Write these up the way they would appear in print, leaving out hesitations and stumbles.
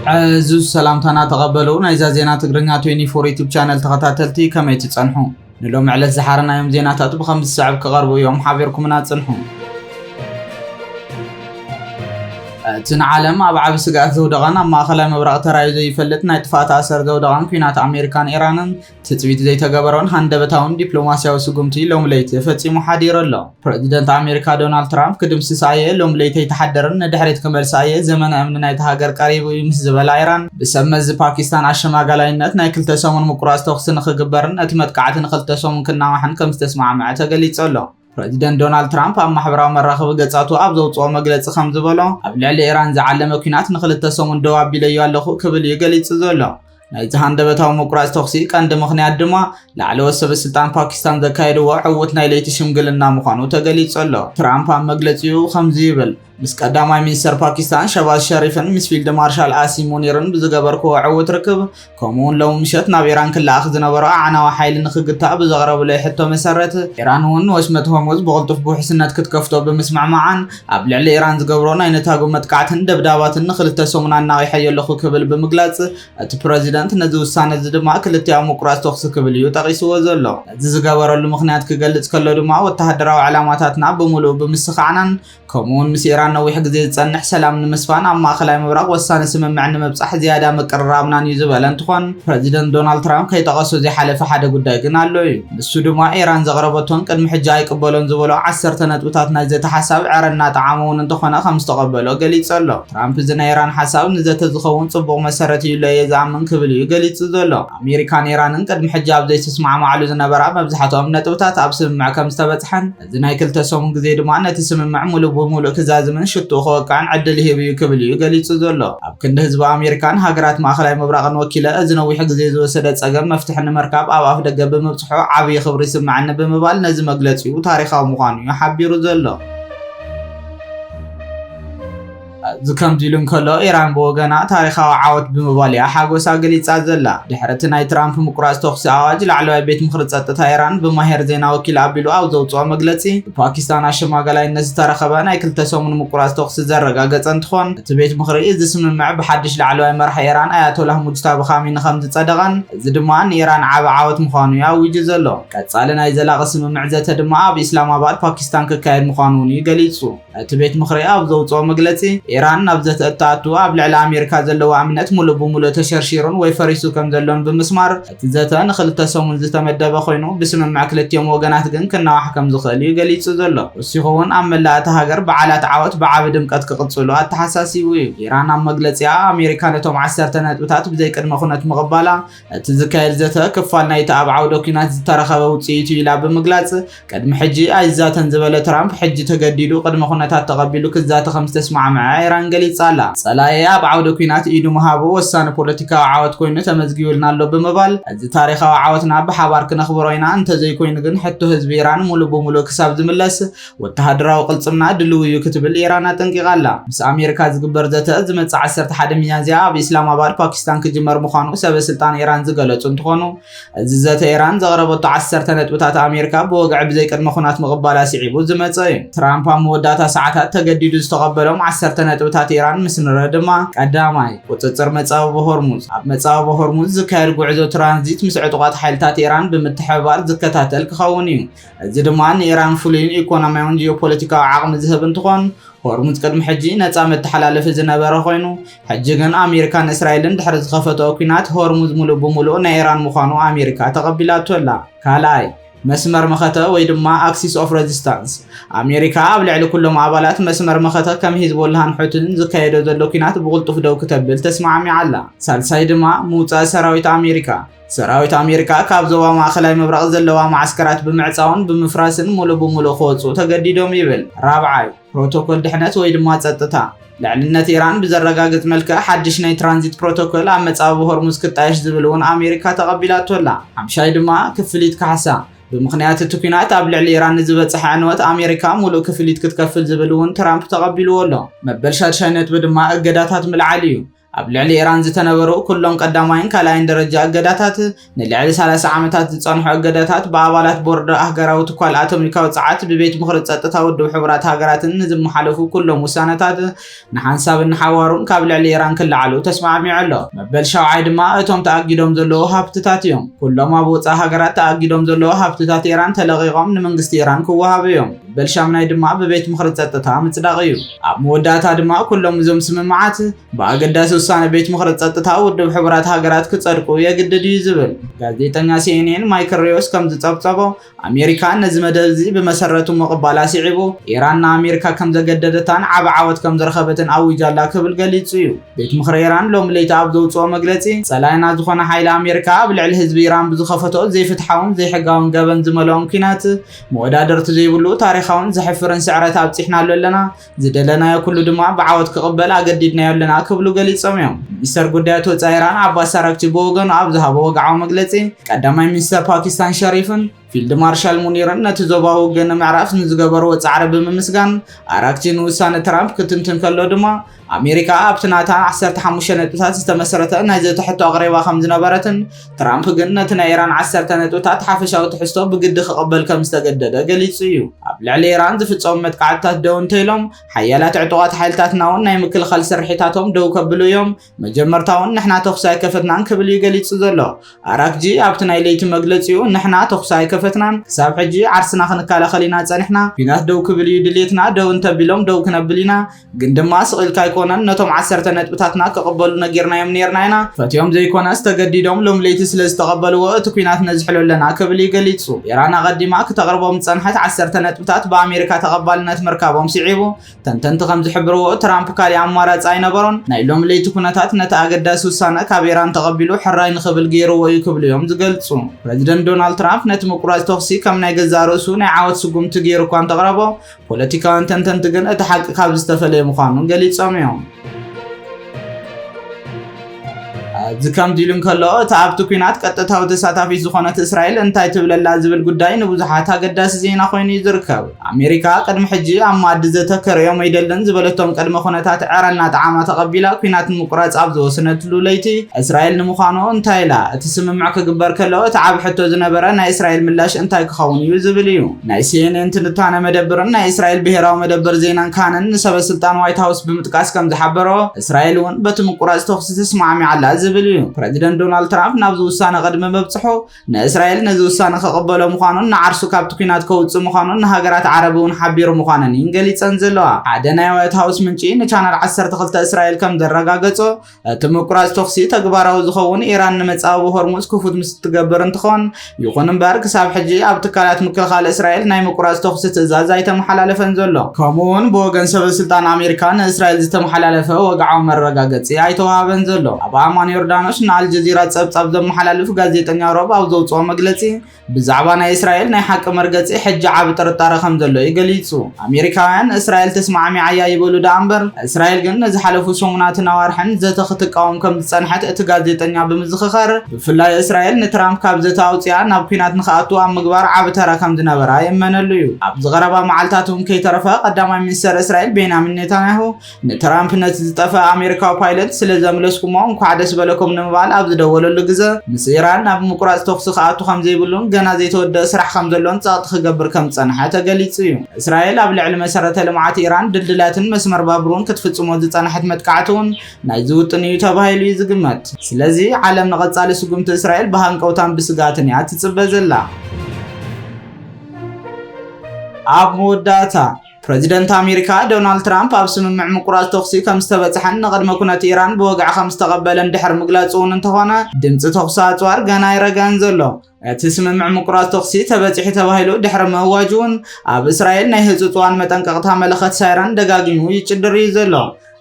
عزوز سلامتنا تقبلوا نايزا زينا تقرنها 24 يوتيوب channel تغتاتلتي كما يتصنحوا نلوم على الزحارنا يوم زيناتات بخمس ساعة كغربوا يوم حابيركم ناتصنحوا تن عالم أبعاب سقاط زودغان أما خلا مبرق تراي زي فلت نايت فاتا سر زودغان كينات أمريكان إيران تتبيت زي تقبرون هندبتاون دبلوماسيا وسقومتي لوم ليتي فتي محادير الله بريزيدنت أمريكا دونالد ترامب كدم سايه لوم ليتي يتحدرن ندحريت كمل سايه زمن أمن نايت هاجر قريب ويمس زبل إيران بسمز باكستان عشما قالينات نايكل تسامون مقراس توخسن خجبرن أتمت قاعد نخل تسامون كنا وحن كم تسمع مع تقليت الله بريزيدنت دونالد ترامب أما حبراو مراخب قصاتو أبزو صو مجلس خمس بلو أبلع إيران زعلم كينات نخل تسامون دواب بليو الله كبل يقليت زلو نايت هندبتاو مقراس توخسي كان دمخني أدما لعلو السبب سلطان باكستان ذكايرو عوتنا إليتي شمقلنا مخانو تقليت الله ترامب أما مجلسيو خمسي بل مس قداماي مينستر باكستان شباز شريفن مس فيلد مارشال آسيم منيرن بزغبركو عوت ركب كمون لو مشت ناب إيران كل أخذ نبرا عنا وحيل نخقتا بزغرب لي حتى مسرت إيران هون وشمتهم وز بغلطف بوحسنات كتكفتو بمسمع معان أبلع لإيران زغبرونا ينتاقو متقعتن دبدابات النخل تسومنا ناوي حي اللخو كبل بمقلات بريزيدنت نزو السانة زدما كلتيا مقراس توخس كبليو تغيسو وزلو زغبرو المخنيات كقلت كلو دما وتهدراو علاماتاتنا بمولو بمسخعنان كمون مسيران نويح جزيز تصنح سلام نمسفان أما خلاي مبرق وصان سمع مبصح زيادة مقررابنا نيزبال انتخون بريزيدنت دونالد ترامب كي تغسو زي حالة فحادة قداي قنالوي السودو ما إيران زغربتون قد محجاي قبلون زبولو 10 تنتوتاتنا زي تحساب عرنا تعامون انتخونا 5 تقبلو قليت صلو ترامب زينا إيران حساب نزي تزخون صبوغ مسارتي يلا يزعمن كبليو قليت صدولو أمريكان إيران قد محجاب زي تسمع معلو زنا برا مبزحتهم نتوتات أبسم مع كم استبتحن زنا يكل تسوم قزيدو معنا تسمع مولو كزاز من شتو خو كان عدل هي كبليو قاليت زلو اب كند حزب امريكان هاجرات ماخلاي مبرقن وكيله ازنو وي حق زي زوسد صغم مفتحن مركاب اب دغ بمبصحو عبي خبر يسمعنا بمبال نز مغلصيو تاريخاو مخانو يحبيرو زلو زكام ديلون كله إيران بوجنا تاريخها عاود بمبالية حاجوس عقليت عزلا دحرتنا ترامب مقراس تخص عواج لعلو بيت مخرجات إيران بمهر زينا وكيل عبيلو أو زوجة مجلسي باكستان عشما قال الناس ترخبنا كل تسومن مقراس تخص زرقة قد أنتخون تبيت مخرج إذا اسم مع بحدش لعلو مرح إيران آيات له مجتمع خامين خمسة صدقان زدمان إيران عاود مخانويا ويجزلو كتصالنا إذا لا قسم معزة دماء بإسلام آباد باكستان ككائن مخانوني قليتسو تبيت مخرج أو زوجة مجلسي إيران نبذت التاتو أبلع الأمريكا زلوا عمنت ملو بملو تشرشيرون ويفريسو كم زلون بمسمار تزاتا نخل تسومن زتا مدبا خوينو بسم معكلت يوم وقنات قن كنا وحكم زخالي قليت سزلو وسيخوون أملا تهاجر بعالات عوات بعابد مقاد كقتصلو التحساسي وي إيران أم مقلتيا أمريكانتهم 10 تنتوتات بزي قد مخونت مغبالا تزكايل زتا كفالنا يتابعو دوكينات زترخبا وصيتو يلا بمقلات قد محجي أجزاتا زبالة ترامب حجي تقديدو قد مخونتات تقبلو كزاتا 5 تسمع مع إيران قليت صلايا بعود كينات إيدو مهابو وسان بوليتيكا عاود كوينو تمزجيولنا لو بمبال از تاريخا عاودنا بحبار كنخبروينا انت زي كوين غن حتى حزب إيران مولو بمولو كساب زملس وتهدراو قلصمنا دلويو كتبل إيران تنقيقالا مس أمريكا زقبر زتا زمت 11 ميازيا بإسلام آباد باكستان كجمر مخانو سبب سلطان إيران زقلتو انتخونو زتا إيران زغربتو 10 تنتوتات أمريكا بوقع بزي قد مخونات مغبالا سيعيبو زمتاي ترامب موداتا ساعات تقديدو استقبلهم 10 تنتوتات إيران مسنر دما قداماي وتصر مصاب بهرمز اب مصاب بهرمز زكاير غعزو ترانزيت مسعطقات حيلتات إيران بمتحبار زكتاتل كخونيو እዚ ድማ ኢራን ፍሉይን ኢኮኖሚያውን ጂኦፖለቲካዊ ዓቕሚ ዝህብ እንትኾን هرمز قدم حجي نتا متحلالف زنبر خوينو حجي كان أمريكان إسرائيل دحر زخفتو كينات هرمز ملو بملو إيران مخانو أمريكا تقبلاتو لا كالاي مسمر مخته ويدما اكسيس اوف ريزيستانس امريكا ابلع لكلهم عبالات مسمر مخته كم حزب لهان حوتن زكايدو زلو كينات بقلطف دو كتبل تسمعمي علا سالساي دما موصا سراويت امريكا سراويت امريكا كاب زوا ماخلاي مبرق زلوا معسكرات بمعصاون بمفراسن مولو بمولو خوصو تقديدوم يبل رابعاي بروتوكول دحنت ويدما ጸጥታ لعنت إيران بزرقاقت ملكة حدش ناي ترانزيت بروتوكول عمت أبو هرمز كتايش زبلون أمريكا تقبلات ولا عمشاي دما كفليت كحسا بمخنيات التوكينات أبلع لإيران نزبت صحانوات أمريكا مولو كفليت كتكفل زبلون ترامب تقبلوا ولا مبلشات شاينت بدما أقداتات من العاليو ኣብ ልዕሊ ኢራን ዝተነበሩ ኩሎም ቀዳማይን ካልኣይን ደረጃ እገዳታት ንልዕሊ 30 ዓመታት ዝጸንሑ እገዳታት ብኣባላት ቦርድ ሃገራዊ ትካል ኣቶሚካዊ ጸዓት ብቤት ምኽሪ ጸጥታ ውድብ ሕብራት ሃገራትን ዝመሓለፉ ኩሎም ውሳነታት ንሓንሳብን ሓዋሩን ካብ ልዕሊ ኢራን ክለዓሉ ተስማዕሚዑ ኣሎ። መበል 7 ድማ እቶም ተኣጊዶም ዘለዉ ሃብትታት እዮም። ኩሎም ኣብ ወጻኢ ሃገራት ተኣጊዶም ዘለዉ ሃብትታት ኢራን ተለቒቖም ንመንግስቲ ኢራን ክወሃቡ እዮም። መበል 8 ድማ ብቤት ምኽሪ ጸጥታ ምጽዳቕ እዩ። ኣብ መወዳእታ ድማ ኩሎም እዞም ስምምዓት ብኣገዳሲ ውሳነ ቤት ምኽሪ ጸጥታ ውድብ ሕብራት ሃገራት ክጸድቁ የግድድ እዩ ዝብል ጋዜጠኛ CNN ማይክል ሪዮስ ከም ዝጸብጸቦ ኣሜሪካ ነዚ መደብ እዚ ብመሰረቱ ምቕባል ኣስዒቡ ኢራን ንኣሜሪካ ከም ዘገደደታን ዓብ ዓወት ከም ዝረኸበትን ኣዊጃላ ክብል ገሊጹ እዩ። ቤት ምኽሪ ኢራን ሎም ለይቲ ኣብ ዘውፅኦ መግለጺ ጸላይና ዝኾነ ሓይሊ ኣሜሪካ ኣብ ልዕሊ ህዝቢ ኢራን ብዝኸፈቶ ዘይፍትሓውን ዘይሕጋውን ገበን ዝመልኦም ኩናት መወዳደርቲ ዘይብሉ ታሪኻውን ዘሕፍርን ስዕረት ኣብፂሕናሉ ኣለና ዝደለናዮ ኩሉ ድማ ብዓወት ክቕበል ኣገዲድናዮ ኣለና ክብሉ ገሊጾም እዮም። ሚኒስተር ጉዳያት ወጻኢ ኢራን አባስ አራግቺ ብወገኑ ኣብ ዝሃቦ ወግዓዊ መግለጺ ቀዳማይ ሚኒስተር ፓኪስታን ሸሪፍን ፊልድ ማርሻል ሙኒርን ነቲ ዞባዊ ውግነ ምዕራፍ ንዝገበርዎ ጻዕሪ ብምምስጋን አራግቺ ንውሳነ ትራምፕ ክትንትን ከሎ ድማ ኣሜሪካ ኣብቲ ናታ 15 ነጥብታት ዝተመስረተ ናይ ዘትሕቶ ኣቕሪባ ከም ዝነበረትን ትራምፕ ግን ነቲ ናይ ኢራን 10 ነጥብታት ሓፈሻዊ ትሕዝቶ ብግዲ ክቕበል ከም ዝተገደደ ገሊጹ እዩ። ኣብ ልዕሊ ኢራን ዝፍጸሙ መጥቃዕትታት ደው እንተኢሎም ሓያላት ዕጡቓት ሓይልታትና እውን ናይ ምክልኻል ስርሒታቶም ደው ከብሉ እዮም መጀመርታ እውን ንሕና ተኹሲ ኣይከፈትናን ክብል እዩ ገሊጹ ዘሎ። አራግቺ ኣብቲ ናይ ለይቲ መግለጺኡ ንሕና ተኹሲ ኣይከፈትናን ክሳብ ሕጂ ዓርስና ክንከላኸል ኢና ጸኒሕና ኩናት ደው ክብል እዩ ድሌትና ደው እንተቢሎም ደው ክነብል ኢና ግን ድማ ስቕኢልካ ኣይኮነን ነቶም 10 ነጥብታትና ክቕበሉ ነጊርናዮም ነርና ኢና ፈትዮም ዘይኮነ ዝተገዲዶም ሎም ለይቲ ስለ ዝተቐበልዎ እቲ ኩናት ነዝሕሎ ኣለና ክብል እዩ ገሊጹ። ኢራን ኣቐዲማ ክተቕርቦም ጸንሐት 10 ነጥብታት ብኣሜሪካ ተቐባልነት ምርካቦም ሲዒቡ ተንተንቲ ከም ዝሕብርዎ ትራምፕ ካልእ ኣማራፂ ኣይነበሮን ናይ ሎም ለይቲ ኩነታት ነቲ ኣገዳሲ ውሳነ ካብ ኢራን ተቐቢሉ ሕራይ ንኽብል ገይርዎ እዩ ክብሉ እዮም ዝገልጹ። ፕሬዚደንት ዶናልድ ትራምፕ ነቲ ምቁራጽ ተኽሲ ከም ናይ ገዛ ርእሱ ናይ ዓወት ስጉምቲ ገይሩ እኳ እንተቕረቦ ፖለቲካውያን ተንተንቲ ግን እቲ ሓቂ ካብ ዝተፈለየ ምዃኑን ገሊጾም እዮም። ዝከም ዲሉን ከሎ እቲ ኣብቲ ኩናት ቀጥታዊ ተሳታፊት ዝኾነት እስራኤል እንታይ ትብለላ ዝብል ጉዳይ ንብዙሓት ኣገዳሲ ዜና ኮይኑ ይዝርከብ። ኣሜሪካ ቅድሚ ሕጂ ኣብ ማዕዲ ዘተከርዮም ኣይደለን ዝበለቶም ቅድመ ኩነታት ዕረና ጣዕማ ተቐቢላ ኩናት ምቁራጽ ኣብ ዝወሰነትሉ ለይቲ እስራኤል ንምዃኑ እንታይ ኢላ እቲ ስምምዕ ክግበር ከሎ እቲ ዓብ ሕቶ ዝነበረ ናይ እስራኤል ምላሽ እንታይ ክኸውን እዩ ዝብል እዩ። ናይ CNN ትንታነ መደብርን ናይ እስራኤል ብሄራዊ መደበር ዜናን ካንን ንሰበስልጣን ዋይት ሃውስ ብምጥቃስ ከም ዝሓበሮ እስራኤል እውን በቲ ምቁራጽ ተኽሲ ተስማዕሚዓላ ዝብል እዩ። ፕሬዚደንት ዶናልድ ትራምፕ ናብዚ ውሳነ ቅድሚ መብጽሑ ንእስራኤል ነዚ ውሳነ ከቕበሎ ምዃኑን ንዓርሱ ካብቲ ኩናት ከውፅእ ምዃኑን ንሃገራት ዓረብ እውን ሓቢሩ ምዃነን ገሊጸን ዘለዋ። ሓደ ናይ ዋይት ሃውስ ምንጪ ንቻናል 12 እስራኤል ከም ዘረጋገጾ እቲ ምቁራጽ ተኽሲ ተግባራዊ ዝኸውን ኢራን ንመጻወቢ ሆርሙዝ ክፉት ምስ ትገብር እንትኾን ይኹን እምበር ክሳብ ሕጂ ኣብ ትካላት ምክልኻል እስራኤል ናይ ምቁራጽ ተኽሲ ትእዛዝ ኣይተመሓላለፈን ዘሎ። ከምኡውን ብወገን ሰበስልጣን ኣሜሪካ ንእስራኤል ዝተመሓላለፈ ወግዓዊ መረጋገፂ ኣይተዋሃበን ዘሎ። ኣብ ኣማን ዮርዳኖስ ንአልጀዚራ ጸብጻብ ዘመሓላልፍ ጋዜጠኛ ሮብ ኣብ ዘውፅኦ መግለጺ ብዛዕባ ናይ እስራኤል ናይ ሓቂ መርገጺ ሕጂ ዓብ ጥርጣረ ከም ዘሎ ይገሊጹ። ኣሜሪካውያን እስራኤል ተስማዕሚዓ እያ ይበሉ ዳ እምበር እስራኤል ግን ንዝሓለፉ ሰሙናትን ኣዋርሕን ዘተ ክትቃወም ከም ዝጸንሐት እቲ ጋዜጠኛ ብምዝኽኻር ብፍላይ እስራኤል ንትራምፕ ካብ ዘተ ኣውፅያ ናብ ኩናት ንኽኣቱ ኣብ ምግባር ዓብ ተራ ከም ዝነበራ የመነሉ እዩ። ኣብ ዝቐረባ መዓልታት እውን ከይተረፈ ቀዳማይ ሚኒስተር እስራኤል ቤንያሚን ኔታንያሁ ንትራምፕ ነቲ ዝጠፍአ ኣሜሪካዊ ፓይለት ስለ ዘምለስኩሞ እንኳዕ ደስ በለኩም ንምባል ኣብ ዝደወለሉ ግዜ ምስ ኢራን ናብ ምቁራጽ ተኽሲ ክኣቱ ከም ዘይብሉን ገና ዘይተወደአ ስራሕ ከም ዘሎን ጸቕጢ ክገብር ከም ዝጸንሐ ተገሊጹ እዩ። እስራኤል ኣብ ልዕሊ መሰረተ ልምዓት ኢራን ድልድላትን መስመር ባቡርን ክትፍጽሞ ዝጸንሐት መጥቃዕቲ እውን ናይ ዝውጥን እዩ ተባሂሉ እዩ ዝግመት። ስለዚ ዓለም ንቐጻሊ ስጉምቲ እስራኤል ብሃንቀውታን ብስጋትን እያ ትጽበ ዘላ። ኣብ መወዳእታ ፕሬዚደንት ኣሜሪካ ዶናልድ ትራምፕ ኣብ ስምምዕ ምቁራጽ ተኽሲ ከም ዝተበጽሐን ንቅድመ ኩነት ኢራን ብወግዕ ከም ዝተቐበለን ድሕሪ ምግላጹ እውን እንተኾነ ድምፂ ተኹሲ ኣጽዋር ገና ይረጋን ዘሎ። እቲ ስምምዕ ምቁራጽ ተኽሲ ተበፂሒ ተባሂሉ ድሕሪ ምእዋጅ እውን ኣብ እስራኤል ናይ ህጹጽዋን መጠንቀቕታ መለኸት ሳይረን ደጋጊሙ ይጭድር እዩ ዘሎ።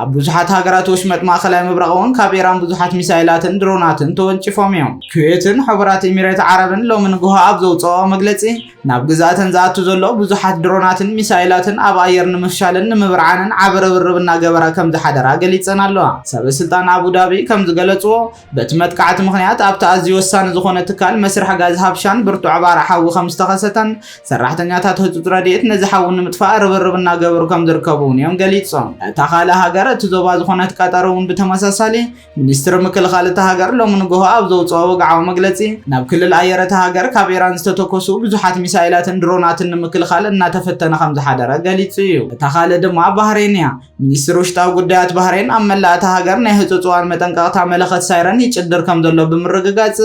ኣብ ብዙሓት ሃገራት ወሽመጥ ማእኸላይ ምብራቕ እውን ካብ ኢራን ብዙሓት ሚሳይላትን ድሮናትን ተወንጭፎም እዮም። ኩዌትን ሕቡራት ኤሚሬት ዓረብን ሎሚ ንግሆ ኣብ ዘውፅኦ መግለጺ ናብ ግዛተን ዝኣቱ ዘሎ ብዙሓት ድሮናትን ሚሳይላትን ኣብ ኣየር ንምፍሻልን ንምብርዓንን ዓብ ርብርብ እናገበራ ከም ዝሓደራ ገሊጸን ኣለዋ። ሰበስልጣን ኣቡዳቢ ከም ዝገለጽዎ በቲ መጥቃዕቲ ምኽንያት ኣብቲ ኣዝዩ ወሳኒ ዝኾነ ትካል መስርሕ ጋዝ ሃብሻን ብርቱዕ ባርዕ ሓዊ ከም ዝተኸሰተን ሰራሕተኛታት ህፁፅ ረድኤት ነዚ ሓዊ ንምጥፋእ ርብርብ እናገበሩ ከም ዝርከቡ እውን እዮም ገሊጾም። እታ ካልእ ሃገር እቲ ዞባ ዝኾነት ቀጠር እውን ብተመሳሳሊ ሚኒስትር ምክልኻል እታ ሃገር ሎሚ ንግሆ ኣብ ዘውፅኦ ወግዓዊ መግለፂ ናብ ክልል ኣየር እታ ሃገር ካብ ኢራን ዝተተኮሱ ብዙሓት ሚሳኤላትን ድሮናትን ንምክልኻል እናተፈተነ ከም ዝሓደረ ገሊጹ እዩ። እታ ካልእ ድማ ባህሬን እያ። ሚኒስትር ውሽጣዊ ጉዳያት ባህሬን ኣብ መላእ እታ ሃገር ናይ ህፁፅ እዋን መጠንቀቕታ መለኸት ሳይረን ይጭድር ከም ዘሎ ብምርግጋጽ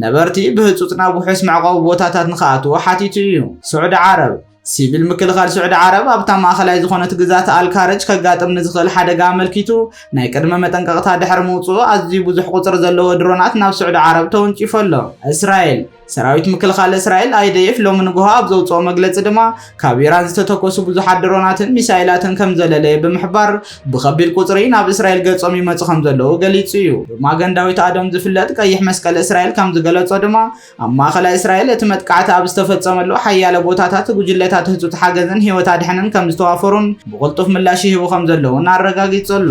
ነበርቲ ብህፁፅ ናብ ውሑስ መዕቆቢ ቦታታት ንኽኣትዉ ሓቲቱ እዩ። ስዑድ ዓረብ ሲቪል ምክልኻል ስዑድ ዓረብ ኣብታ ማእኸላይ ዝኾነት ግዛት ኣልካረጅ ከጋጥም ንዝኽእል ሓደጋ ኣመልኪቱ ናይ ቅድመ መጠንቀቕታ ድሕሪ ምውፅኡ ኣዝዩ ብዙሕ ቁፅሪ ዘለዎ ድሮናት ናብ ስዑድ ዓረብ ተወንጪፉ ኣሎ። እስራኤል ሰራዊት ምክልኻል እስራኤል IDF ሎሚ ንግሆ ኣብ ዘውፅኦ መግለፂ ድማ ካብ ኢራን ዝተተኮሱ ብዙሓት ድሮናትን ሚሳኤላትን ከም ዘለለየ ብምሕባር ብኸቢድ ቁፅሪ ናብ እስራኤል ገጾም ይመፁ ከም ዘለዉ ገሊጹ እዩ። ብማገንዳዊት ኣዶም ዝፍለጥ ቀይሕ መስቀል እስራኤል ከም ዝገለጾ ድማ ኣብ ማእኸላይ እስራኤል እቲ መጥቃዕቲ ኣብ ዝተፈጸመሉ ሓያለ ቦታታት ጉጅለታት ህፁፅ ሓገዝን ሂወት ኣድሕንን ከም ዝተዋፈሩን ብቕልጡፍ ምላሽ ይህቡ ከም ዘለውን ኣረጋጊጹ ኣሎ።